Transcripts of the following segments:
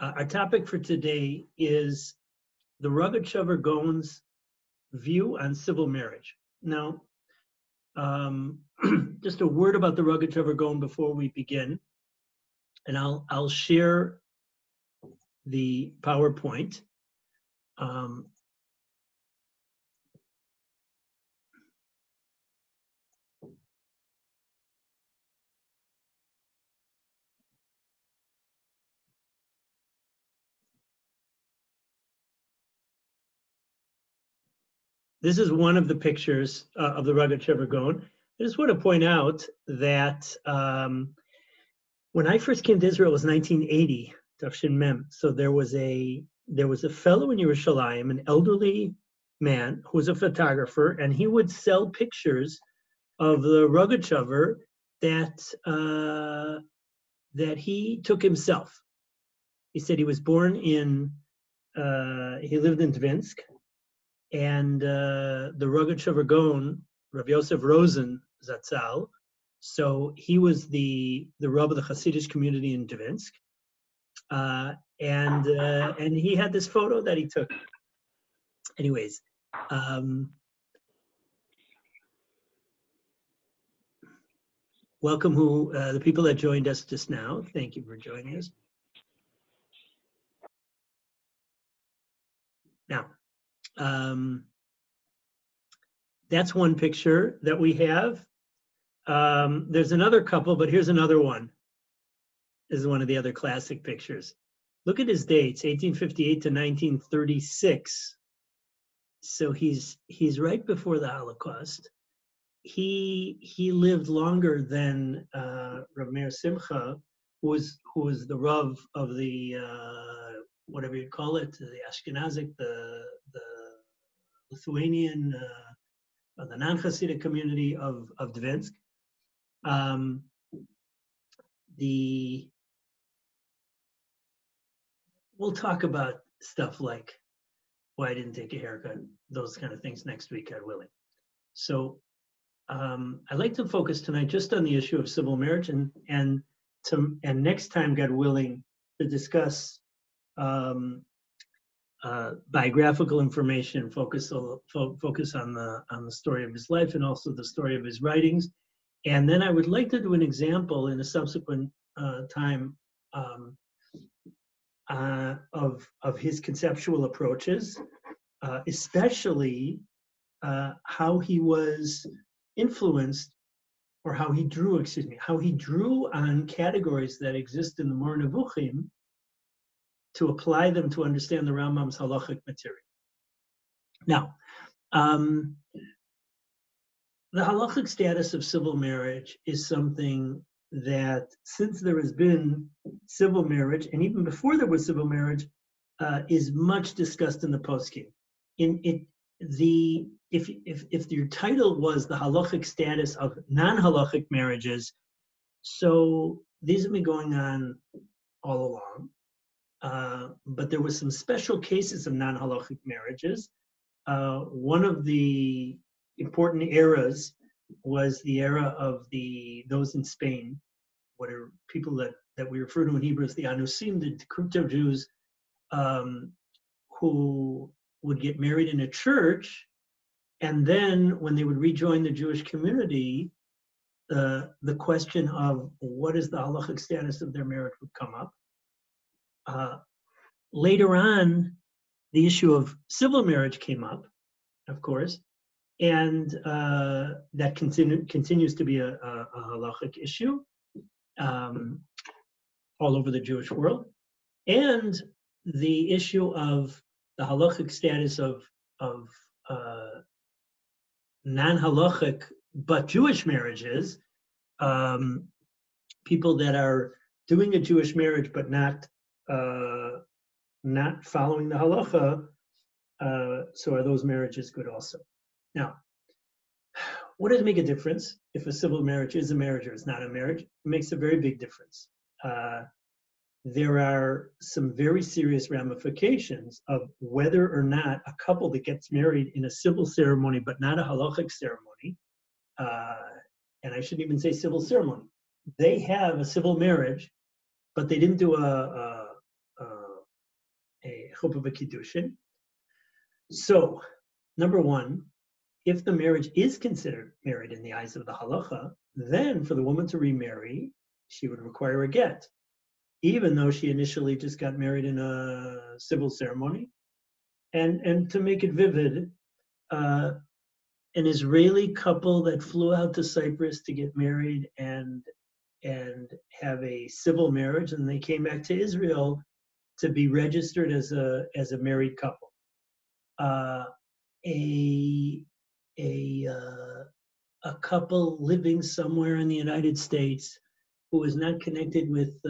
Our topic for today is the Rogatchover Gaon's view on civil marriage. Now, just a word about the Rogatchover Gaon before we begin, and I'll share the PowerPoint. This is one of the pictures of the Rogatchover Gaon. I just want to point out that when I first came to Israel, it was 1980, Tafshin Mem. So there was a fellow in Yerushalayim, an elderly man who was a photographer, and he would sell pictures of the Rogatchover that he took himself. He said he was born in, he lived in Dvinsk, and the Rogatchover Gaon, Rav Yosef Rosen Zatzal, so he was the Rabbi of the Hasidic community in Dvinsk, and he had this photo that he took. Anyways, welcome the people that joined us just now. Thank you for joining us. Now, that's one picture that we have. There's another couple, but here's another one. This is one of the other classic pictures. Look at his dates, 1858 to 1936. So he's right before the Holocaust. He lived longer than Rav Meir Simcha, who was the Rav of the whatever you call it, the Ashkenazic, the Lithuanian, the non-Hasidic community of Dvinsk. We'll talk about stuff like why I didn't take a haircut, those kind of things next week, God willing. So I'd like to focus tonight just on the issue of civil marriage, and next time, God willing, to discuss biographical information, focus on the story of his life and also the story of his writings. And then I would like to do an example in a subsequent time of his conceptual approaches, especially how he was influenced, or how he drew on categories that exist in the Mor Nevuchim to apply them to understand the Rambam's halachic material. Now, the halachic status of civil marriage is something that, since there has been civil marriage, and even before there was civil marriage, is much discussed in the poskim. If your title was the halachic status of non-halachic marriages, so these have been going on all along. But there was some special cases of non-halachic marriages. One of the important eras was the era of those in Spain, what are people that we refer to in Hebrew as the Anusim, the crypto Jews, who would get married in a church, and then when they would rejoin the Jewish community, the question of what is the halachic status of their marriage would come up. Later on, the issue of civil marriage came up, of course, and that continues to be a halachic issue all over the Jewish world. And the issue of the halachic status of non-halachic but Jewish marriages, people that are doing a Jewish marriage but not following the halacha, so are those marriages good also? Now, what does it make a difference if a civil marriage is a marriage or it's not a marriage? It makes a very big difference. There are some very serious ramifications of whether or not a couple that gets married in a civil ceremony but not a halachic ceremony, and I shouldn't even say civil ceremony, they have a civil marriage, but they didn't do a chuppah v'kiddushin. So, number one, if the marriage is considered married in the eyes of the halacha, then for the woman to remarry, she would require a get, even though she initially just got married in a civil ceremony. And to make it vivid, an Israeli couple that flew out to Cyprus to get married and have a civil marriage, and they came back to Israel to be registered as a married couple. A couple living somewhere in the United States who is not connected with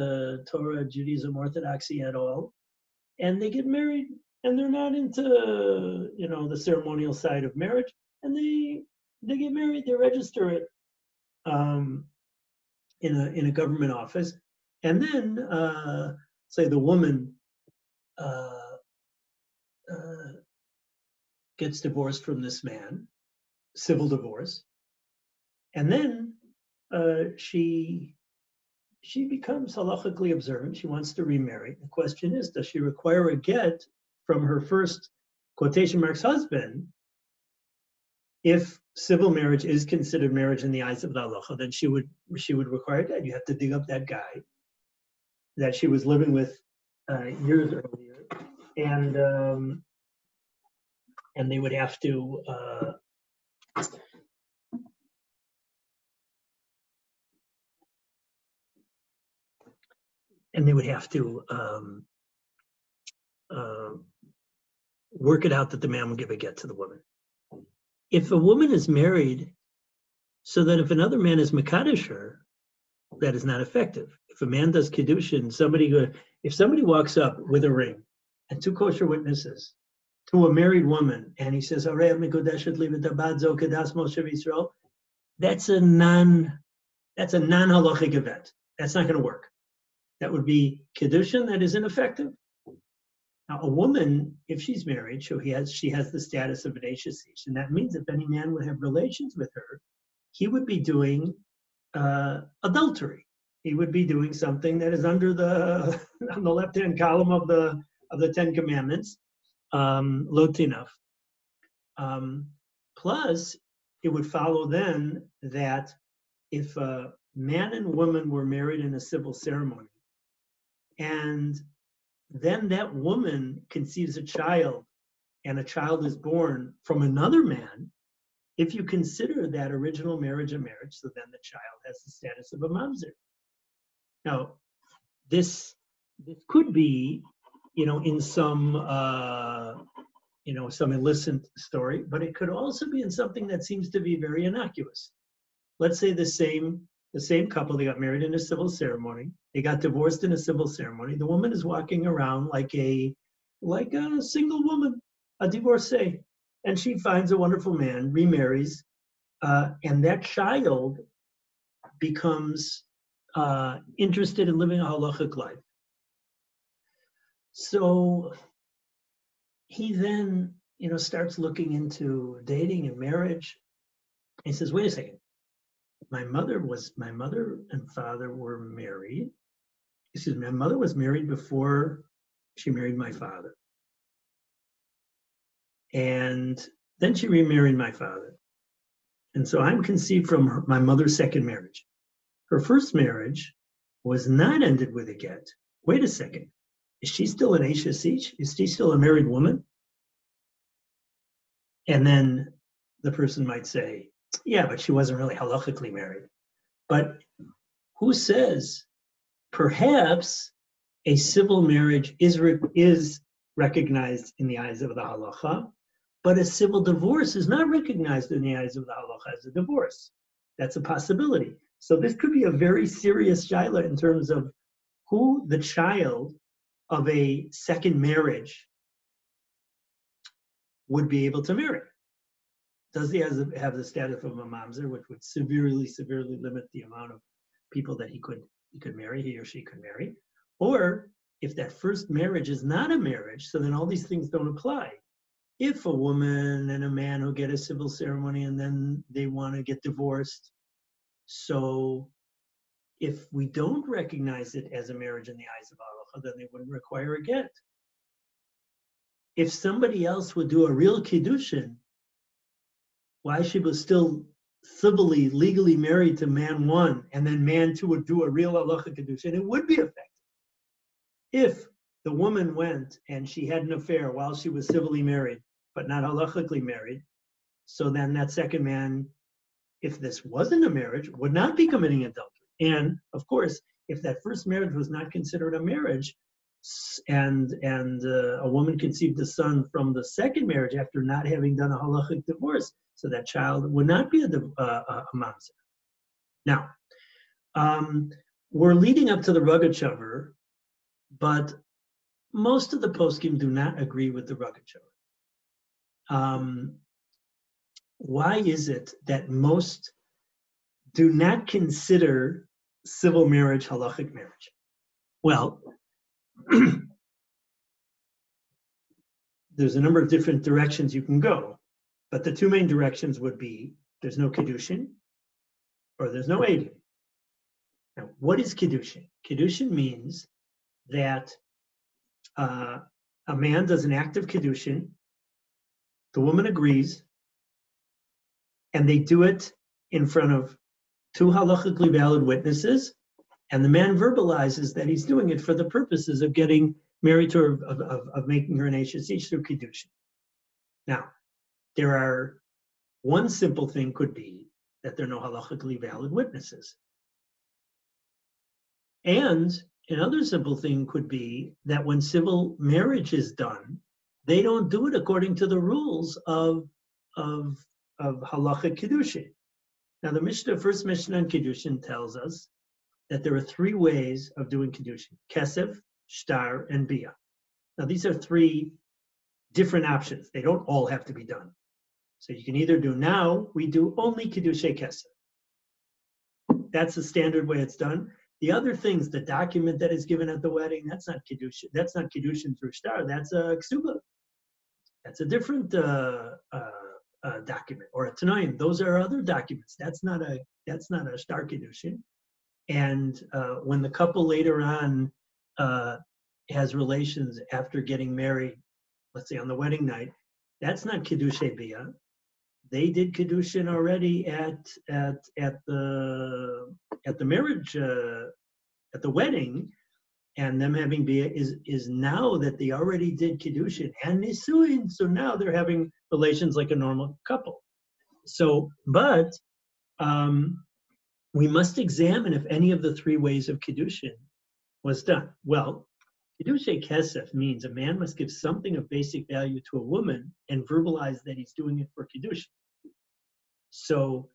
Torah, Judaism, Orthodoxy at all, and they get married, and they're not into the ceremonial side of marriage, and they get married, they register it in a government office, and then say the woman gets divorced from this man, civil divorce, and then she becomes halachically observant. She wants to remarry. The question is, does she require a get from her first quotation marks husband? If civil marriage is considered marriage in the eyes of the halacha, then she would require a get. You have to dig up that guy that she was living with years earlier, and they would have to work it out that the man will give a get to the woman. If a woman is married, so that if another man is mekadesh her, that is not effective. If a man does kiddushin, if somebody walks up with a ring and two kosher witnesses to a married woman, and he says, that's a non-halachic event. That's not going to work. That would be kiddushin that is ineffective. Now, a woman, if she's married, she has the status of an ashes ish, and that means if any man would have relations with her, he would be doing adultery. He would be doing something that is under on the left-hand column of the Ten Commandments, lo tinaf. Plus, it would follow then that if a man and woman were married in a civil ceremony, and then that woman conceives a child, and a child is born from another man, if you consider that original marriage a marriage, so then the child has the status of a mamzer. Now, this could be, in some illicit story, but it could also be in something that seems to be very innocuous. Let's say the same couple, they got married in a civil ceremony, they got divorced in a civil ceremony. The woman is walking around like a single woman, a divorcee, and she finds a wonderful man, remarries, and that child becomes interested in living a halachic life. So he then, starts looking into dating and marriage. And he says, wait a second. My mother and father were married. Excuse me, my mother was married before she married my father. And then she remarried my father. And so I'm conceived from my mother's second marriage. Her first marriage was not ended with a get. Wait a second. Is she still an Ashes Ish? Is she still a married woman? And then the person might say, yeah, but she wasn't really halachically married. But who says perhaps a civil marriage is recognized in the eyes of the halacha, but a civil divorce is not recognized in the eyes of the halacha as a divorce? That's a possibility. So this could be a very serious shaila in terms of who the child of a second marriage would be able to marry. Does he have the status of a mamzer, which would severely limit the amount of people that he could marry, he or she could marry? Or if that first marriage is not a marriage, so then all these things don't apply. If a woman and a man who get a civil ceremony and then they want to get divorced, so if we don't recognize it as a marriage in the eyes of halacha, then they wouldn't require a get. if somebody else would do a real kiddushin, why she was still civilly, legally married to man one, and then man two would do a real halacha kiddushin, it would be effective. If the woman went and she had an affair while she was civilly married, but not halachically married, so then that second man, if this wasn't a marriage, would not be committing adultery. And of course, if that first marriage was not considered a marriage, and a woman conceived a son from the second marriage after not having done a halachic divorce, so that child would not be a mamzer. Now, we're leading up to the Rogatchover, but most of the poskim do not agree with the Rogatchover. Why is it that most do not consider civil marriage halachic marriage? Well, there's a number of different directions you can go, but the two main directions would be there's no kiddushin or there's no eidin. Now, what is kiddushin? Kiddushin means that a man does an act of kiddushin, the woman agrees, and they do it in front of two halachically valid witnesses, and the man verbalizes that he's doing it for the purposes of getting married to her, of making her an Ashes Ish through kiddushin. Now, one simple thing could be that there are no halachically valid witnesses. And another simple thing could be that when civil marriage is done, they don't do it according to the rules of halachic kiddushin. Now, the first Mishnah on kiddushin tells us that there are three ways of doing kiddushin: kesef, shtar, and bia. Now, these are three different options. They don't all have to be done. So you can either do, now we do only kiddushay kesef. That's the standard way it's done. The other things, the document that is given at the wedding, that's not kiddushin. That's not kiddushin through shtar. That's a ksuba. That's a different document, or a tanoim. Those are other documents. That's not a shtar kiddushin. And when the couple later on has relations after getting married, let's say on the wedding night, that's not kiddushay bia. They did kiddushin already at the marriage at the wedding, and them having bia is now that they already did kiddushin and nisuin, so now they're having relations like a normal couple. So, but we must examine if any of the three ways of kiddushin was done. Well, kiddushay kesef means a man must give something of basic value to a woman and verbalize that he's doing it for kiddushin. So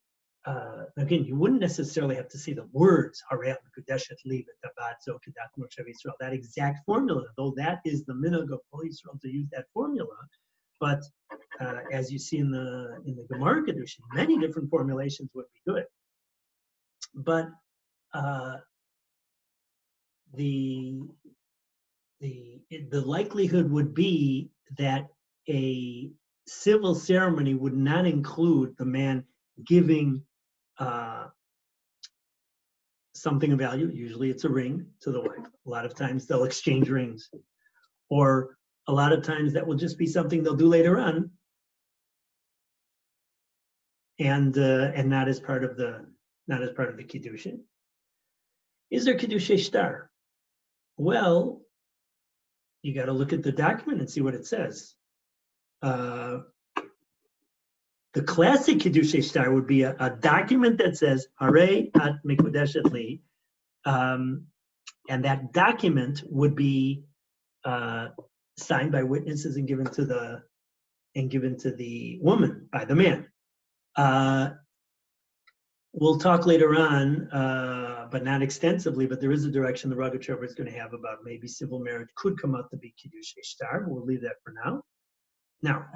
again, you wouldn't necessarily have to say the words that exact formula, though that is the minhag of Kol Yisrael to use that formula. But as you see in the Gemara kiddushin, many different formulations would be good. But the likelihood would be that a civil ceremony would not include the man giving something of value. Usually it's a ring to the wife. A lot of times they'll exchange rings, or a lot of times that will just be something they'll do later on, and not as part of the kiddushin. Is there kiddushay shtar? Well, you got to look at the document and see what it says. The classic kiddushay shtar would be a document that says "Harei at mikudeshet li," and that document would be signed by witnesses and given to the woman by the man. We'll talk later on, but not extensively, but there is a direction the Rogatchover is going to have about maybe civil marriage could come out to be kiddushay shtar. We'll leave that for now. Now,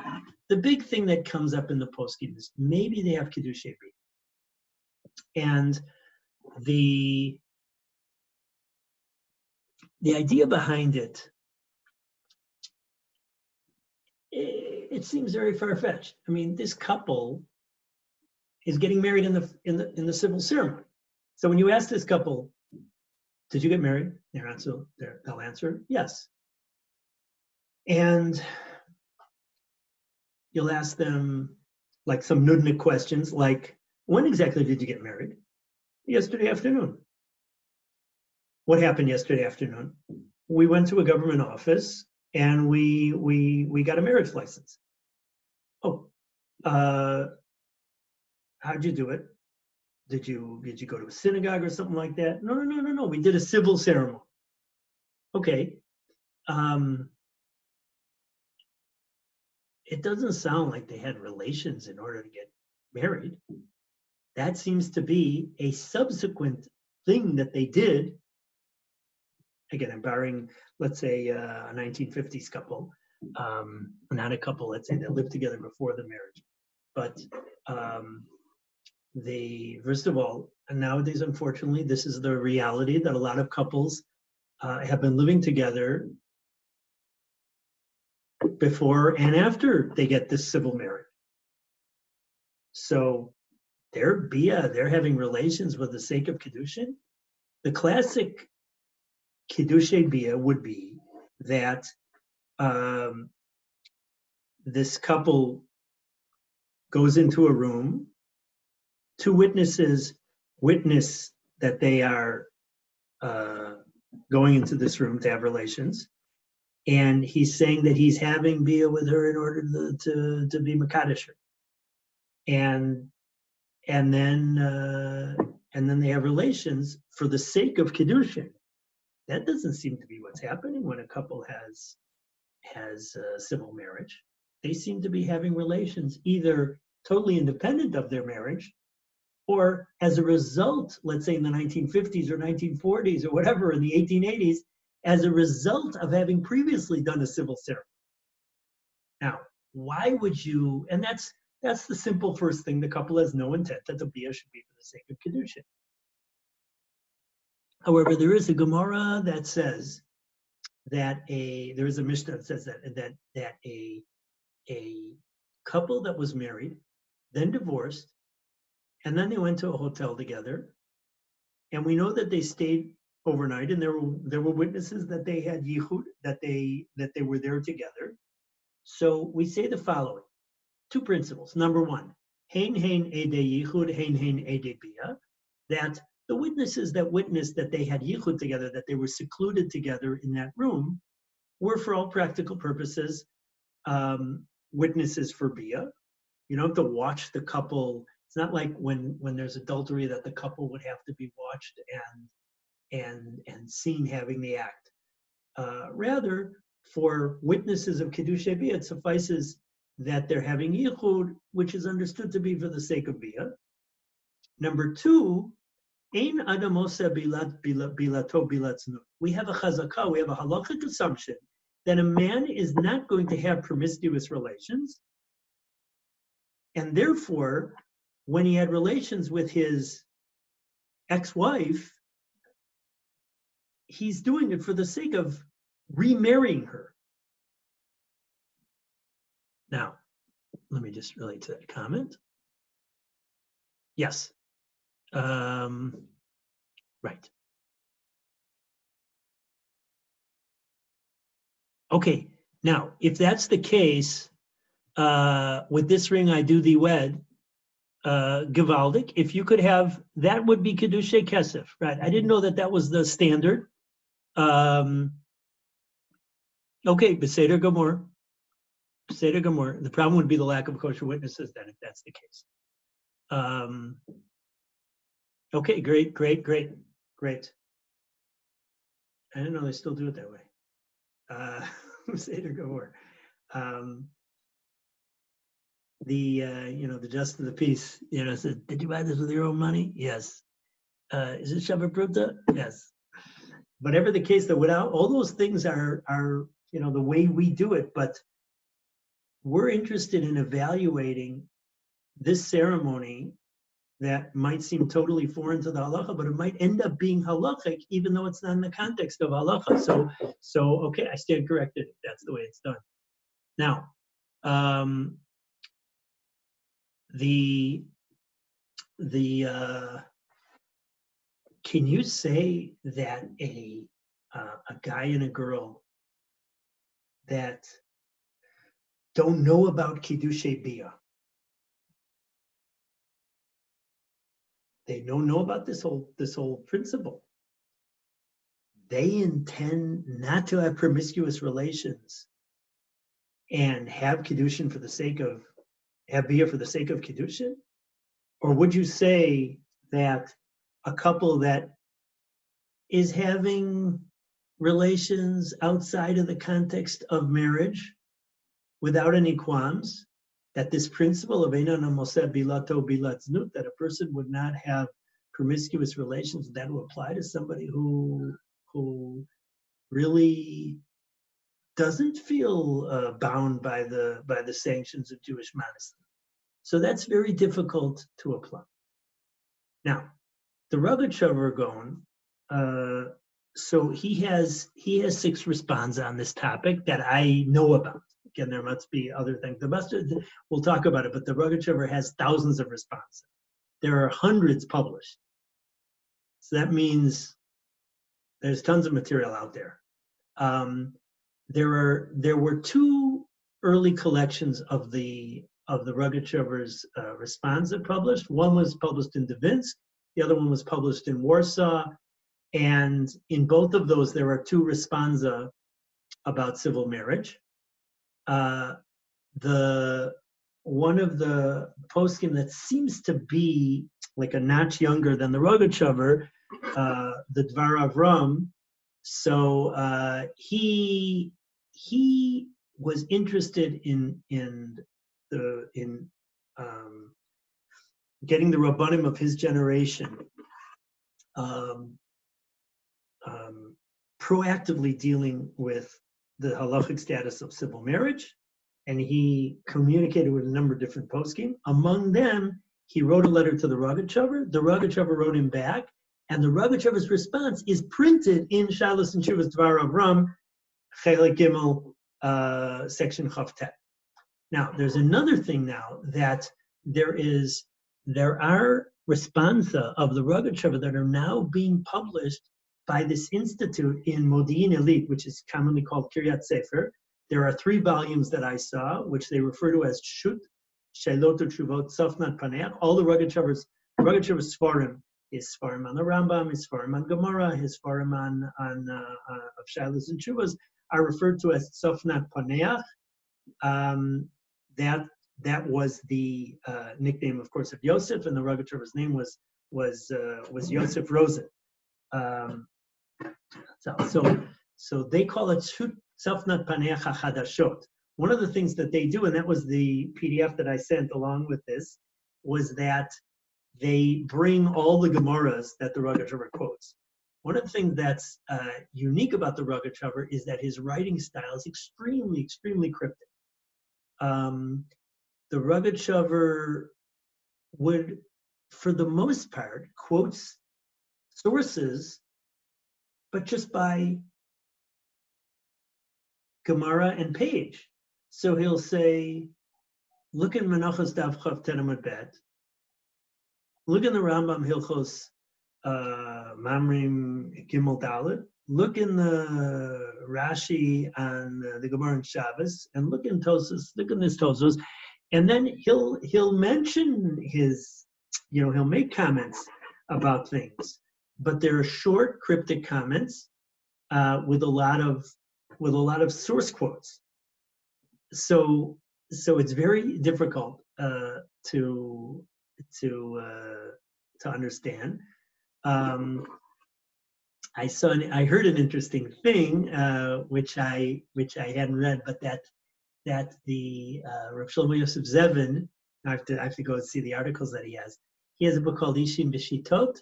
the big thing that comes up in the poskim is maybe they have kiddushay bia. And the idea behind it, it seems very far-fetched. I mean, this couple is getting married in the civil ceremony. So when you ask this couple, did you get married? They'll answer yes. And you'll ask them like some nudnik questions, like, when exactly did you get married? Yesterday afternoon. What happened yesterday afternoon? We went to a government office and we got a marriage license. Oh, how'd you do it? Did you go to a synagogue or something like that? No. We did a civil ceremony. Okay. It doesn't sound like they had relations in order to get married. That seems to be a subsequent thing that they did. Again, I'm borrowing, let's say, a 1950s couple, not a couple, let's say, that lived together before the marriage. But they, first of all, and nowadays, unfortunately, this is the reality that a lot of couples have been living together before and after they get this civil marriage. So they're having relations for the sake of Kiddushin. The classic Kiddushay Bia would be that this couple goes into a room, two witnesses witness that they are going into this room to have relations, and he's saying that he's having Bia with her in order to be Makadish her. And then they have relations for the sake of Kiddushin. That doesn't seem to be what's happening when a couple has civil marriage. They seem to be having relations either totally independent of their marriage, or as a result, let's say in the 1950s or 1940s or whatever, in the 1880s, as a result of having previously done a civil ceremony. Now, why would you, and that's the simple first thing, the couple has no intent that the Bia should be for the sake of Kiddushin. However, there is a Gemara that says that there is a Mishnah that says that a couple that was married, then divorced, and then they went to a hotel together, and we know that they stayed overnight, and there were witnesses that they had yichud, that they were there together. So we say the following: two principles. Number one, hein ede yichud, hein ede bia, that the witnesses that witnessed that they had yichud together, that they were secluded together in that room, were for all practical purposes witnesses for bia. You don't have to watch the couple. It's not like when there's adultery that the couple would have to be watched and seen having the act. Rather, for witnesses of Kiddushay Bia, it suffices that they're having yichud, which is understood to be for the sake of bia. Number two, ein adam osa bilato bilatznu. We have a chazakah, we have a halachic assumption that a man is not going to have promiscuous relations, and therefore, when he had relations with his ex-wife, he's doing it for the sake of remarrying her. Now, let me just relate to that comment. Yes. Right. Okay. Now, if that's the case, with this ring I do thee wed, Givaldic, if you could have, that would be Kiddushay Kesef, right? I didn't know that was the standard. Okay, Beseder Gomor. Beseder Gomor. The problem would be the lack of kosher witnesses then, if that's the case. Okay, great. I didn't know they still do it that way. Beseder Gomor. The justice of the peace, said, did you buy this with your own money? Yes. Is it Shabbat Pruta? Yes. Whatever the case, that without all those things are the way we do it, but we're interested in evaluating this ceremony that might seem totally foreign to the halacha, but it might end up being halachic, even though it's not in the context of halacha. So okay, I stand corrected if that's the way it's done. Now, can you say that a guy and a girl that don't know about Kiddushay Bia. They don't know about this whole principle. They intend not to have promiscuous relations and have Kiddushin for the sake of, have Bia for the sake of Kiddushin? Or would you say that a couple that is having relations outside of the context of marriage without any qualms, that this principle of Einan Moseh Bilato Bilat Znut, that a person would not have promiscuous relations, that will apply to somebody who really doesn't feel bound by the sanctions of Jewish modesty. So that's very difficult to apply. Now, the Rogatchover Gaon, so he has 6 responds on this topic that I know about. Again, there must be other things. The rest we'll talk about it, but the Rogatchover has thousands of responses. There are hundreds published. So that means there's tons of material out there. There were 2 early collections of the Rogatchover's responsa published. One was published in Dvinsk, the other one was published in Warsaw, and in both of those there are 2 responsa about civil marriage. One of the poskim that seems to be like a notch younger than the Rogatchover, the Dvar Avram. So he was interested in getting the Rabbanim of his generation proactively dealing with the halachic status of civil marriage, and he communicated with a number of different poskim. Among them, he wrote a letter to the Rogatchover. The Rogatchover wrote him back, and the Rogatchover's response is printed in Shalos and Shuvas Dvar Avram, Chelik Gimel, section Chavtet. Now, there's another thing now, that there are responsa of the Rogatchover that are now being published by this institute in Modi'in Elite, which is commonly called Kiryat Sefer. There are 3 volumes that I saw, which they refer to as Shut, Shailot Utshuvot, Sofnat Paneach. All the Rogatchover's Sfarim, his Sfarim on the Rambam, his Sfarim on Gemara, his Sfarim on of Shailos and Shuvas are referred to as Sofnat Paneach. That was the nickname, of course, of Yosef, and the Rogatchover's name was Yosef Rosen. So they call it Sofnat Paneach HaChadashot. One of the things that they do, and that was the PDF that I sent along with this, was that they bring all the Gemaras that the Rogatchover quotes. One of the things that's unique about the Rogatchover is that his writing style is extremely, extremely cryptic. The Rogatchover would, for the most part, quotes sources, but just by Gemara and page. So he'll say, look in Menachos Daf Chav Teramud Bet. Look in the Rambam Hilchos Mamrim Gimel Dalet. Look in the Rashi on the Gemara and Shabbos, and look in Tosfos. Look in this Tosfos, and then he'll mention his, he'll make comments about things, but there are short, cryptic comments with a lot of source quotes. So it's very difficult to understand. I heard an interesting thing which I hadn't read, but that the Rav Shlomo Yosef Zevin, I have to go and see the articles that he has. He has a book called Ishim B'Shitot,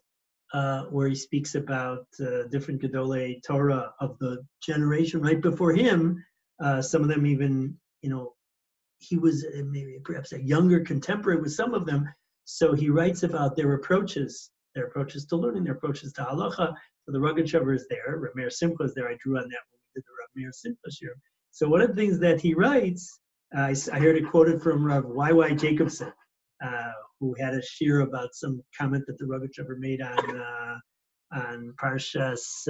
where he speaks about different Gedolei Torah of the generation right before him. Some of them even, he was maybe perhaps a younger contemporary with some of them. So he writes about their approaches to learning, their approaches to halacha. So the Rogatchover is there. Rav Meir Simcha is there. I drew on that when we did the Rav Meir Simcha shir. So one of the things that he writes, I heard it quoted from Rav Y.Y. Jacobson, who had a shir about some comment that the Rogatchover made on Parshas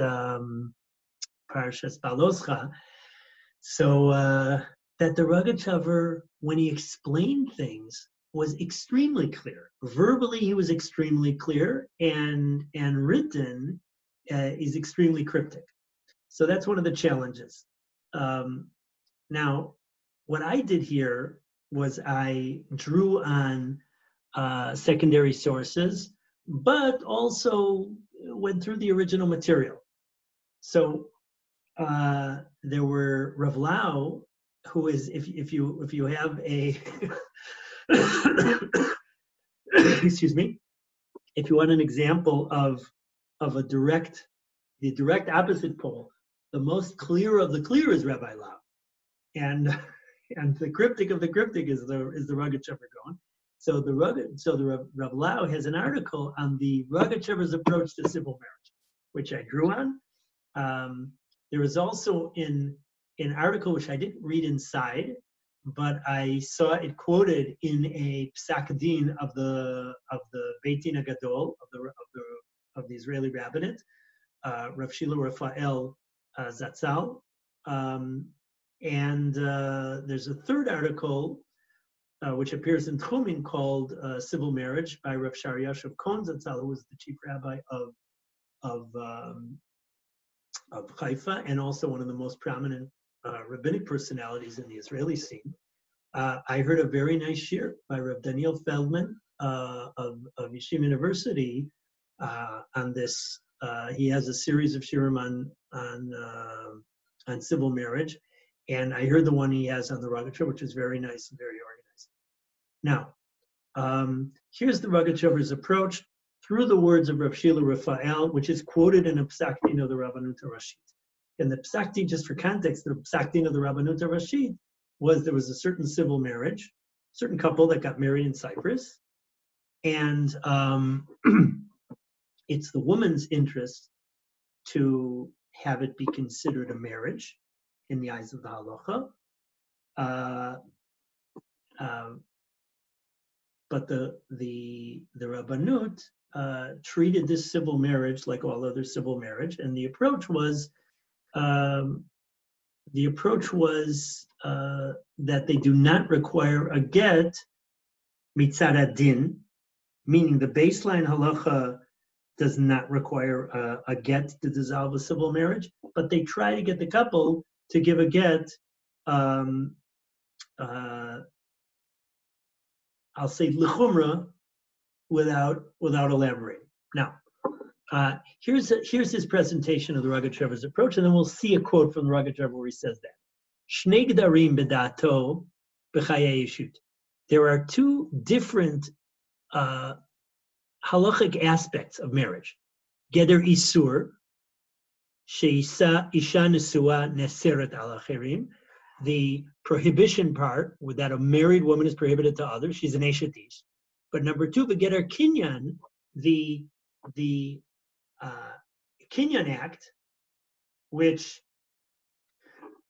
Baloscha. So that the Rogatchover, when he explained things, was extremely clear. Verbally, he was extremely clear, and written is extremely cryptic. So that's one of the challenges. Now, what I did here was I drew on secondary sources, but also went through the original material. So there were Rav Lau, who is, if you have a excuse me, if you want an example of the direct opposite pole, the most clear of the clear is Rabbi Lau, and the cryptic of the cryptic is the Rogatchover Gaon. So the Rav Lau has an article on the Rogatchover's approach to civil marriage, which I drew on. There was also an article which I didn't read inside, but I saw it quoted in a psak din of the Beit Din Gadol of the Israeli rabbinate, Rav Shilo Raphael Zatzal, and there's a third article which appears in Tchumin called "Civil Marriage" by Rav Shari Yashav Cohen Zatzal, who was the chief rabbi of Haifa, and also one of the most prominent rabbinic personalities in the Israeli scene. I heard a very nice shir by Rav Daniel Feldman of Yeshiva University on this. He has a series of shirim on civil marriage, and I heard the one he has on the Rogatchover, which is very nice and very organized. Now, here's the Rogatchover's approach through the words of Rav Shilo Raphael, which is quoted in a psak din of the Rabbanut Rashit. And the psak din, just for context, the psak din of the Rabbanut Rashit was there was a certain civil marriage, certain couple that got married in Cyprus, and it's the woman's interest to have it be considered a marriage in the eyes of the halacha. But the Rabbanut treated this civil marriage like all other civil marriage, and the approach was that they do not require a get mitzad adin, meaning the baseline halacha does not require a get to dissolve a civil marriage, but they try to get the couple to give a get. I'll say l'chumra without elaborating. Now, here's his presentation of the Rogatchover's approach, and then we'll see a quote from the Rogatchover where he says that. Shnei gdarim b'dato b'chayei yeshut. There are two different halachic aspects of marriage. Geder isur, she'isa isha nesua neseret al acherim. The prohibition part, that a married woman is prohibited to others, she's an eshet ish. But number two, Begeder Kinyan, the Kinyan Act, which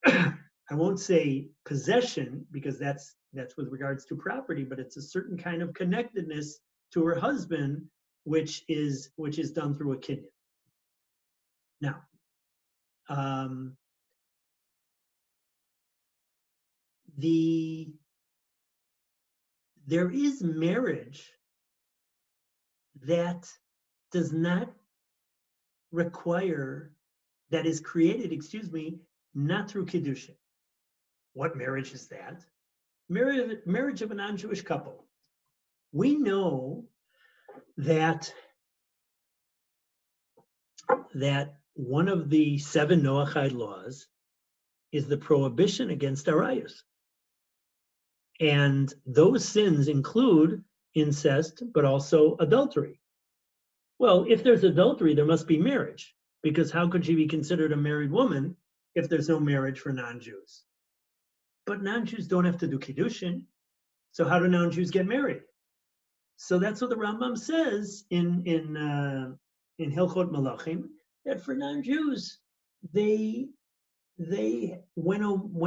I won't say possession because that's with regards to property, but it's a certain kind of connectedness to her husband, which is done through a Kinyan. Now, there is marriage that does not require, that is created, not through Kiddushin. What marriage is that? Marriage of a non-Jewish couple. We know that one of the 7 Noachide laws is the prohibition against arayos. And those sins include incest, but also adultery. Well, if there's adultery, there must be marriage, because how could she be considered a married woman if there's no marriage for non-Jews? But non-Jews don't have to do Kiddushin, so how do non-Jews get married? So that's what the Rambam says in Hilchot Malachim, that for non-Jews, when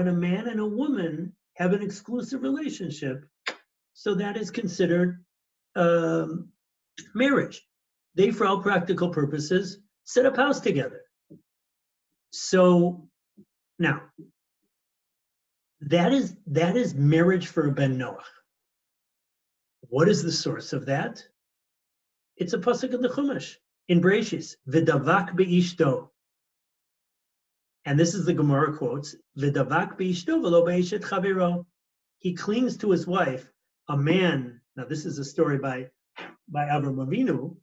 a man and a woman have an exclusive relationship, so that is considered marriage. They, for all practical purposes, set up house together. So now, That is marriage for a ben Noach. What is the source of that? It's a pasuk in the Chumash in Bereshis, v'davak beishto. And this is the Gemara quotes, v'davak beishto v'lo be'eshet chaviro. He clings to his wife, a man. Now this is a story by Adam Arishon.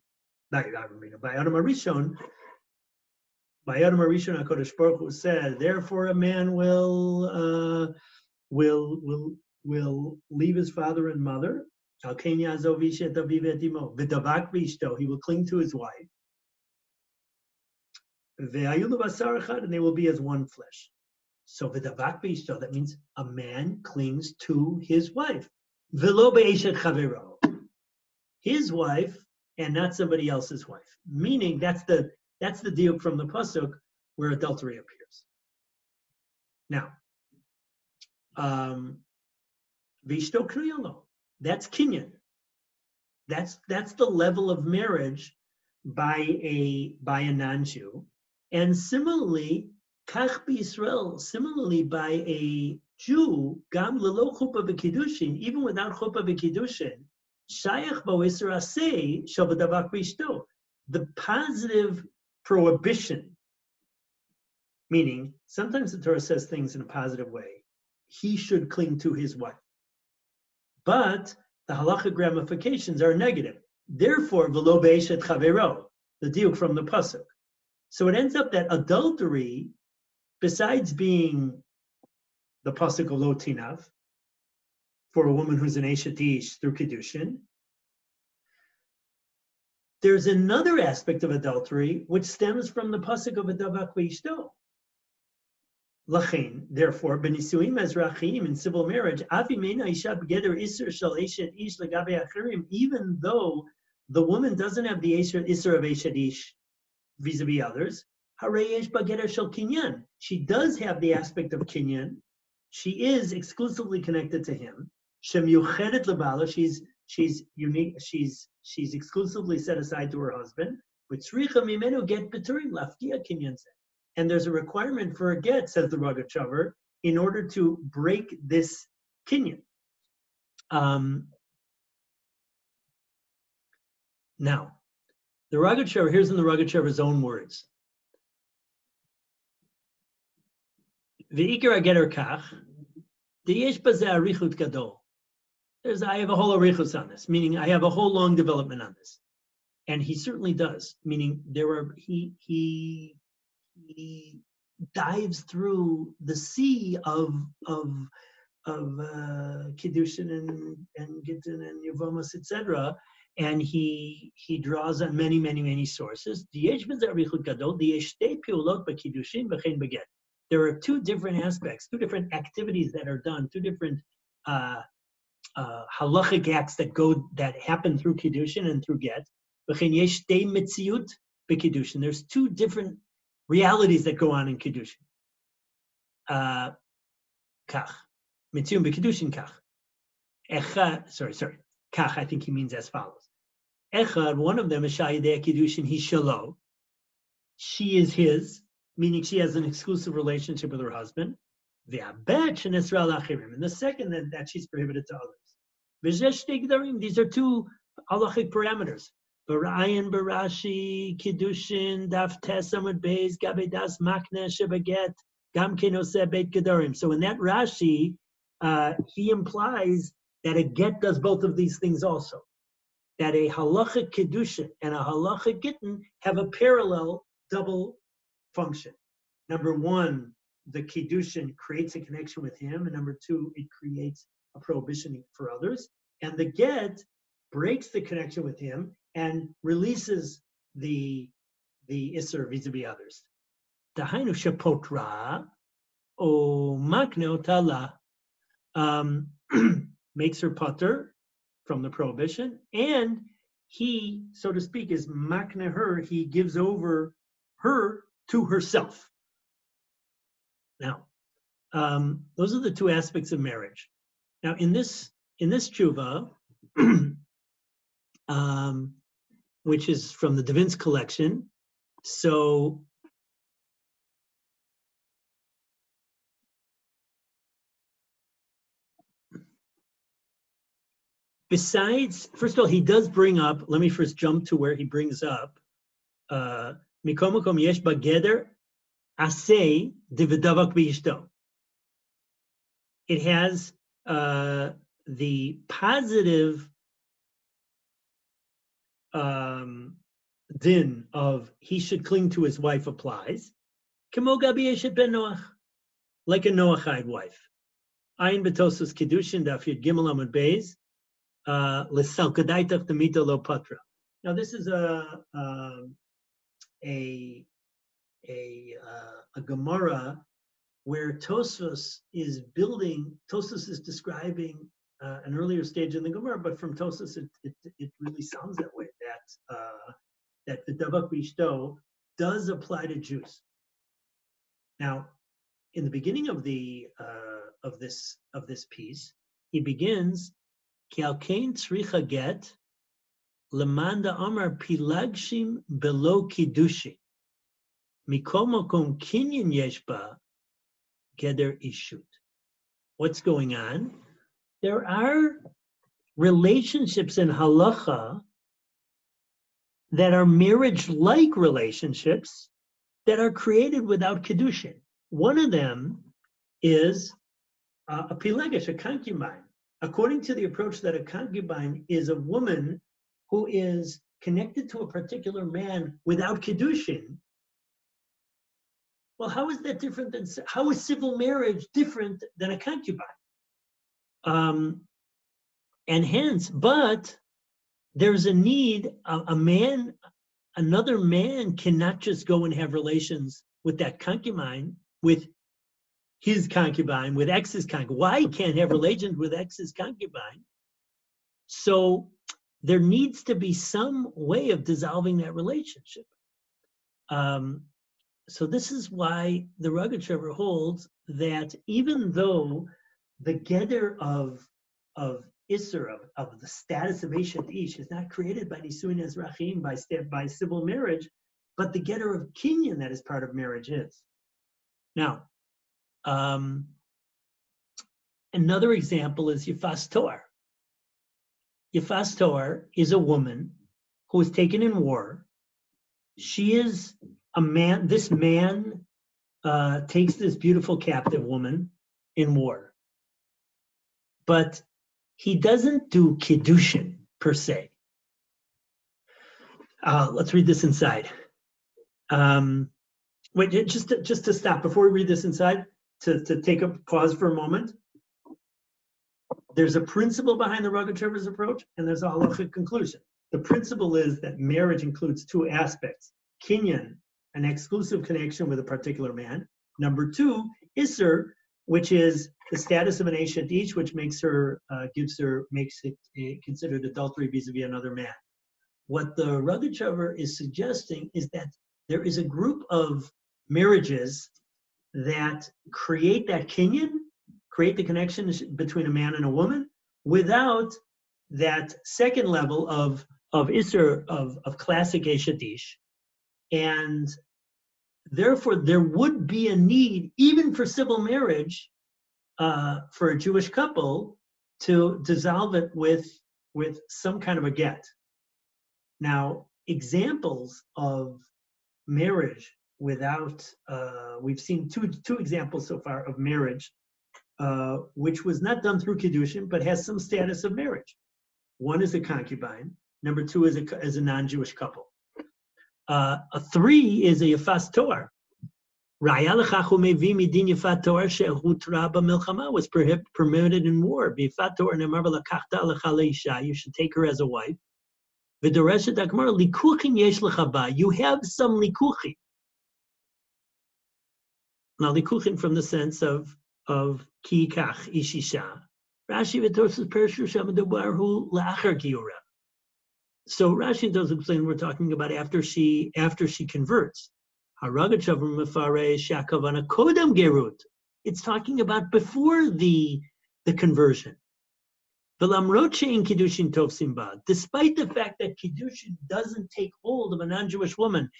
By Adam Arishon, HaKadosh Baruch Hu said, therefore a man will leave his father and mother. He will cling to his wife. And they will be as one flesh. So that means a man clings to his wife. His wife and not somebody else's wife. Meaning that's the diuk from the pasuk where adultery appears. Now, v'ishto kriyalo. That's kinyan. That's the level of marriage by a non-Jew. And similarly, kach b'Yisrael, similarly by a Jew, gam lelo chuppah v'kiddushin, even without chuppah v'kiddushin, shayach bo iser aseh shel v'davak b'ishto. The positive prohibition, meaning sometimes the Torah says things in a positive way. He should cling to his wife. But the halachic ramifications are negative. Therefore, v'lo be'eshet chavero, the diuk from the pasuk. So it ends up that adultery, besides being the pasuk of lo tinav, for a woman who's an eshet ish through kiddushin, there's another aspect of adultery which stems from the pasuk of v'davak beishto. Lachain, therefore, b'nisuim ezrachim, in civil marriage, afi meina isha b'geder iser shel eshet ish legabe achirim, even though the woman doesn't have the iser of eshet ish vis-a-vis others, harei yesh b'geder shel kinyan. She does have the aspect of kinyan. She is exclusively connected to him. Shemyuchedet lebala. She's unique. She's exclusively set aside to her husband. V'tzricha mimenu get b'turim lafkia kinyan zeh. And there's a requirement for a get, says the Rogatchover, in order to break this kinyan. Now, the Rogatchover, here's in the Rogatchover's own words. V'ikar ageter kach, deyesh bazeh arichut gadol. I have a whole arichus on this, meaning I have a whole long development on this. And he certainly does, meaning he dives through the sea of kiddushin and gittin and yevamos, etc. And he draws on many sources. There are two different aspects, two different activities that are done, two different halachic acts that happen through kiddushin and through get. There's two different realities that go on in kiddushin. Kach, mitzium b'kiddushin kach. Echad, sorry. Kach, I think he means as follows. Echad, one of them is shayidei kiddushin, he shalo. She is his, meaning she has an exclusive relationship with her husband. Ve'abet shenesra lachirim, and the second that she's prohibited to others. V'zeh shtei gdarim, these are two halachic parameters. Barayin barashi kiddushin daf tes amud beis gabedas makne shebaget gam kenose beit gedarim. So in that Rashi, he implies that a get does both of these things also. That a halachic kiddushin and a halachic gittin have a parallel double function. Number one, the kiddushin creates a connection with him, and number two, it creates a prohibition for others. And the get breaks the connection with him and releases the isser vis-a-vis others. Dahainu shepotra o makne otala, makes her potter from the prohibition, and he, so to speak, is makne her. He gives over her to herself. Now, those are the two aspects of marriage. Now, in this tshuva, which is from the Devin's collection. So Besides, first of all, he does bring up, let me first jump to where he brings up, Mikom makom yesh ba geder asay dividavak b'ishto. It has the positive din of he should cling to his wife applies. Kemo gabi yeshet ben Noach, like a Noachide wife. Ayin betosos kiddushin daf yud gimel amud beis l'salkadaitach demita lo patra. Now this is a Gemara where Tosfos is describing an earlier stage in the Gemara, but from Tosfos it really sounds that way, that the Davak Bishto does apply to Jews. Now, in the beginning of this piece, he begins, Ki al kain tzricha get lemanda amar pilagshim belo kiddushin mikol makom kinyan yesh ba geder ishut. What's going on? There are relationships in halacha that are marriage-like relationships that are created without kiddushin. One of them is a pilegesh, a concubine. According to the approach that a concubine is a woman who is connected to a particular man without kiddushin, well, how is that different than, how is civil marriage different than a concubine? And hence, but there's a need, another man cannot just go and have relations with that concubine, with his concubine, with ex's concubine. Why he can't have relations with ex's concubine? So there needs to be some way of dissolving that relationship. So this is why the Rogatchover holds that even though the geder of Isser, of the status of Eshet Ish, is not created by Nisuin Ezrachim, by civil marriage, but the geder of Kinyan that is part of marriage is. Now, another example is Yifas Toar. Yifas Toar is a woman who was taken in war. She is a man, this man takes this beautiful captive woman in war. But he doesn't do kiddushin per se. Let's read this inside. Wait, just to stop before we read this inside, to take a pause for a moment. There's a principle behind the Rogatchover's approach, and there's a halachic conclusion. The principle is that marriage includes two aspects: kinyan, an exclusive connection with a particular man. Number two, Isser, which is the status of an Eshet Ish, which makes it considered adultery vis-a-vis another man. What the Rogatchover is suggesting is that there is a group of marriages that create that kinyan, create the connection between a man and a woman, without that second level of Isser, of classic Eshet Ish. And therefore, there would be a need, even for civil marriage, for a Jewish couple to dissolve it with some kind of a get. Now, examples of marriage without, we've seen two examples so far of marriage, which was not done through Kiddushin, but has some status of marriage. One is a concubine. Number two is a non-Jewish couple. A three is a Yifas Toar. Raya l'chach u'mevi midin Yifat Toar shehutra b'milchama, was permitted in war. B'Yifat Toar nemar v'lakachta lecha leisha, you should take her as a wife. V'doreshet hakmar likuchin yesh lecha ba, you have some likuchin. Now likuchin from the sense of ki kach ishisha. Rashi v'Tosfos Perushu shamadubar hu la'achar giyura. So Rashi does explain we're talking about after she converts. Rogatchover mefaresh hakavana kodam gerut. It's talking about before the conversion. V'lamrot she'in kiddushin tofsim ba. Despite the fact that kiddushin doesn't take hold of a non-Jewish woman,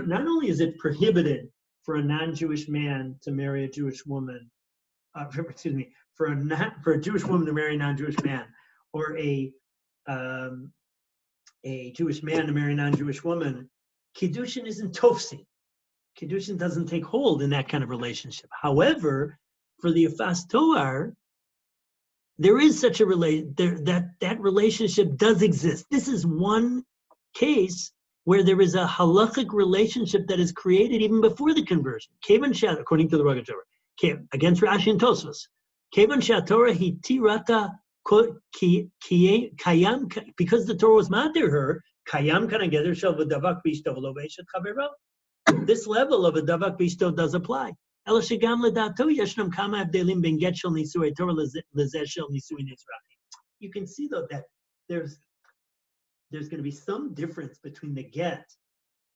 not only is it prohibited for a non-Jewish man to marry a Jewish woman for a Jewish woman to marry a non-Jewish man, or a Jewish man to marry a non-Jewish woman, Kiddushin isn't tofsi. Kiddushin doesn't take hold in that kind of relationship. However, for the Yafas Toar, there is such a that relationship does exist. This is one case where there is a halachic relationship that is created even before the conversion. According to the Rogatchover, against Rashi and Tosfos, Kevan Shatorah hitirata kayam, because the Torah was matir her kayam kanageder shel v'davak b'ishto v'lo v'eshet chavero. This level of a davak b'ishto does apply. You can see though that there's going to be some difference between the get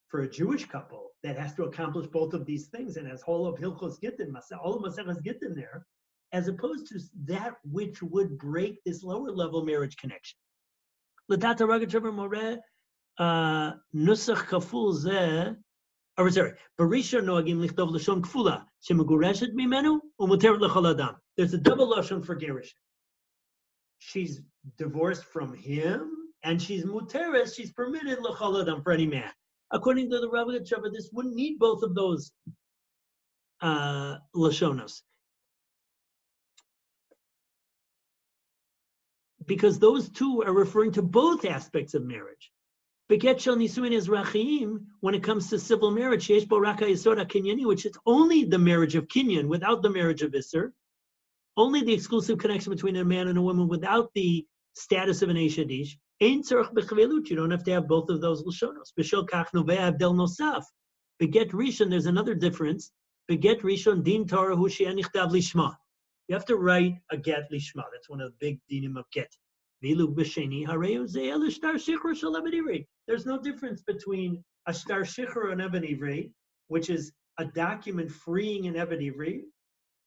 for a Jewish couple that has to accomplish both of these things and has whole of Hilchos Gittin, all of Maseches Gittin there, as opposed to that which would break this lower level marriage connection. L'data Rogatchover moreh nusach kaful zeh. Barisha noagim lichtov lashon kfula shemigureshet mimenu umuteret lechol adam. There's a double lashon for gerushin. She's divorced from him, and she's muteret. She's permitted lechol adam for any man. According to the Rogatchover, this wouldn't need both of those lashonos, because those two are referring to both aspects of marriage. Beget shel nisuin ezrachiyim, when it comes to civil marriage, sheyesh bo rak hayesod hakinyani, which is only the marriage of kinyan without the marriage of iser, only the exclusive connection between a man and a woman without the status of an eish hadish. Ein tzarich b'chavelut, you don't have to have both of those lashonos. B'shel kach noveh abdel nosaf. Beget rishon, there's another difference. Beget rishon din Torah hu she'en nichtav lishma. You have to write a get lishma. That's one of the big dinim of get. There's no difference between a shtar shichur and Eben Ivri, which is a document freeing an Eben Ivri,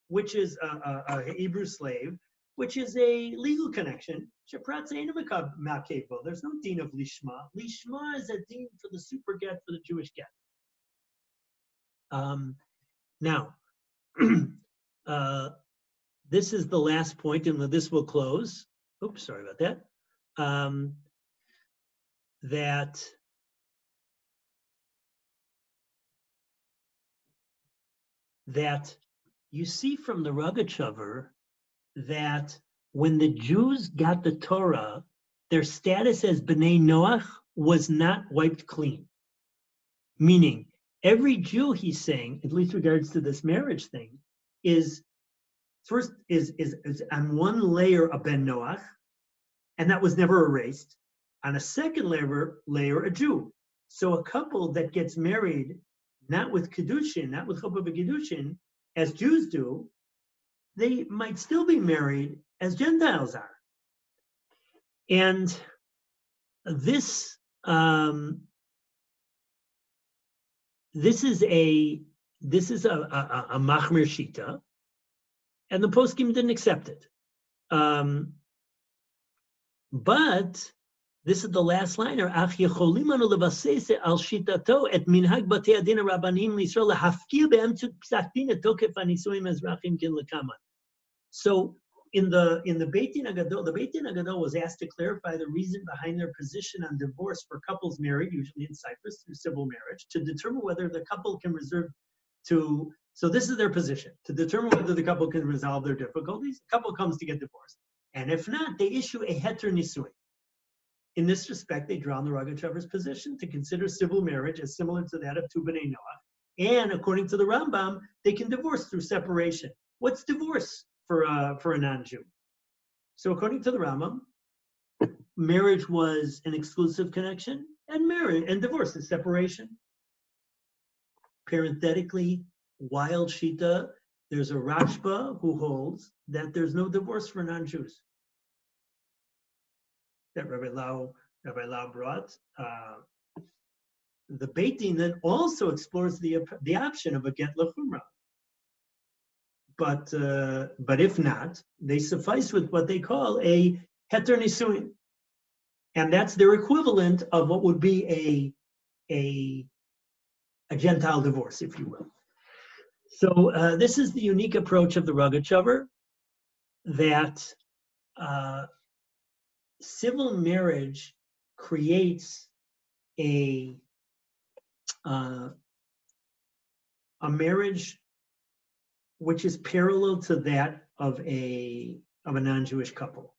which is a Hebrew slave, which is a legal connection. There's no din of lishma. Lishma is a din for the super get, for the Jewish get. Now, this is the last point, and this will close. Oops, sorry about that. That you see from the Rogatchover that when the Jews got the Torah, their status as B'nai Noach was not wiped clean. Meaning, every Jew, he's saying, at least regards to this marriage thing, is on one layer a Ben Noach, and that was never erased. On a second layer a Jew. So a couple that gets married, not with Kiddushin, not with Chuppah B'Kiddushin, as Jews do, they might still be married as Gentiles are. And this is a machmir shita, and the poskim didn't accept it. But this is the last liner. Ach yecholim anu levasese al shitato et minhag batei adin rabbanim l'Yisrael lahafkir be'emtzut psak din et tokef hanisuim ezrachim k'lekaman. So in the Beit Din Hagadol, the Beit Din Hagadol was asked to clarify the reason behind their position on divorce for couples married, usually in Cyprus through civil marriage, to determine whether the couple can reserve to. So this is their position, to determine whether the couple can resolve their difficulties. The couple comes to get divorced. And if not, they issue a heter nisuin. In this respect, they draw on the Rogatchover's position to consider civil marriage as similar to that of two B'nai Noach. And according to the Rambam, they can divorce through separation. What's divorce for a non-Jew? So according to the Rambam, marriage was an exclusive connection, and divorce is separation. Parenthetically, wild shita, there's a Rashba who holds that there's no divorce for non-Jews. That Rabbi Lau brought. The Beit Din then also explores the option of a get lechumra. But if not, they suffice with what they call a heter nisuin, and that's their equivalent of what would be a Gentile divorce, if you will. So this is the unique approach of the Rogatchover, that civil marriage creates a marriage which is parallel to that of a non-Jewish couple.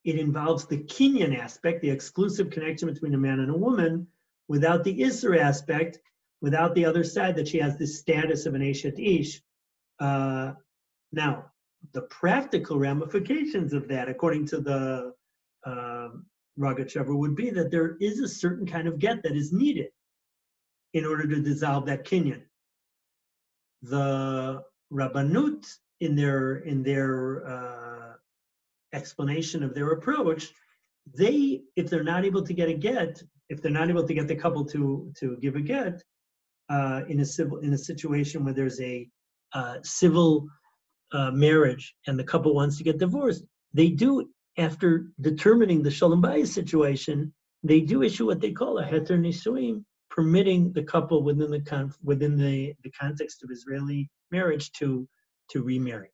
It involves the kinyan aspect, the exclusive connection between a man and a woman, without the Isser aspect, without the other side that she has this status of an Eshet Ish. Now, the practical ramifications of that, according to the Rogatchover, would be that there is a certain kind of get that is needed in order to dissolve that kinyan. The Rabbanut, in their explanation of their approach, if they're not able to get a get, if they're not able to get the couple to give a get in a situation where there's a civil marriage and the couple wants to get divorced, they do, after determining the Shalom Bayis situation, they do issue what they call a heter nisuim, permitting the couple within the context of Israeli marriage to remarry.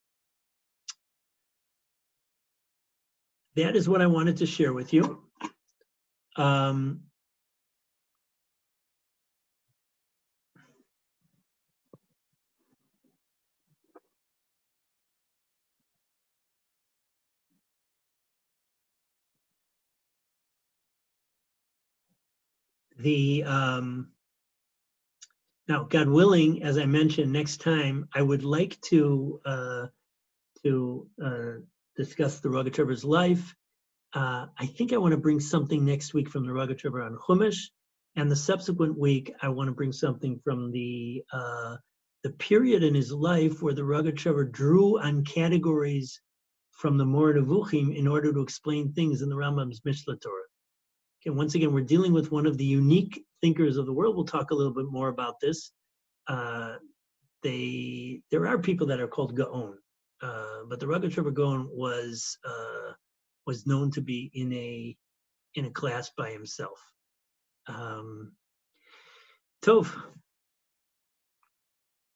That is what I wanted to share with you. Now, God willing, as I mentioned, next time I would like to discuss the Rogatchover's life. I think I want to bring something next week from the Rogatchover on Chumash, and the subsequent week I want to bring something from the period in his life where the Rogatchover drew on categories from the Moreh Nevuchim in order to explain things in the Rambam's Mishneh Torah. Okay, once again, we're dealing with one of the unique thinkers of the world. We'll talk a little bit more about this. There are people that are called Gaon, but the Rogatchover Gaon was known to be in a class by himself. Tov.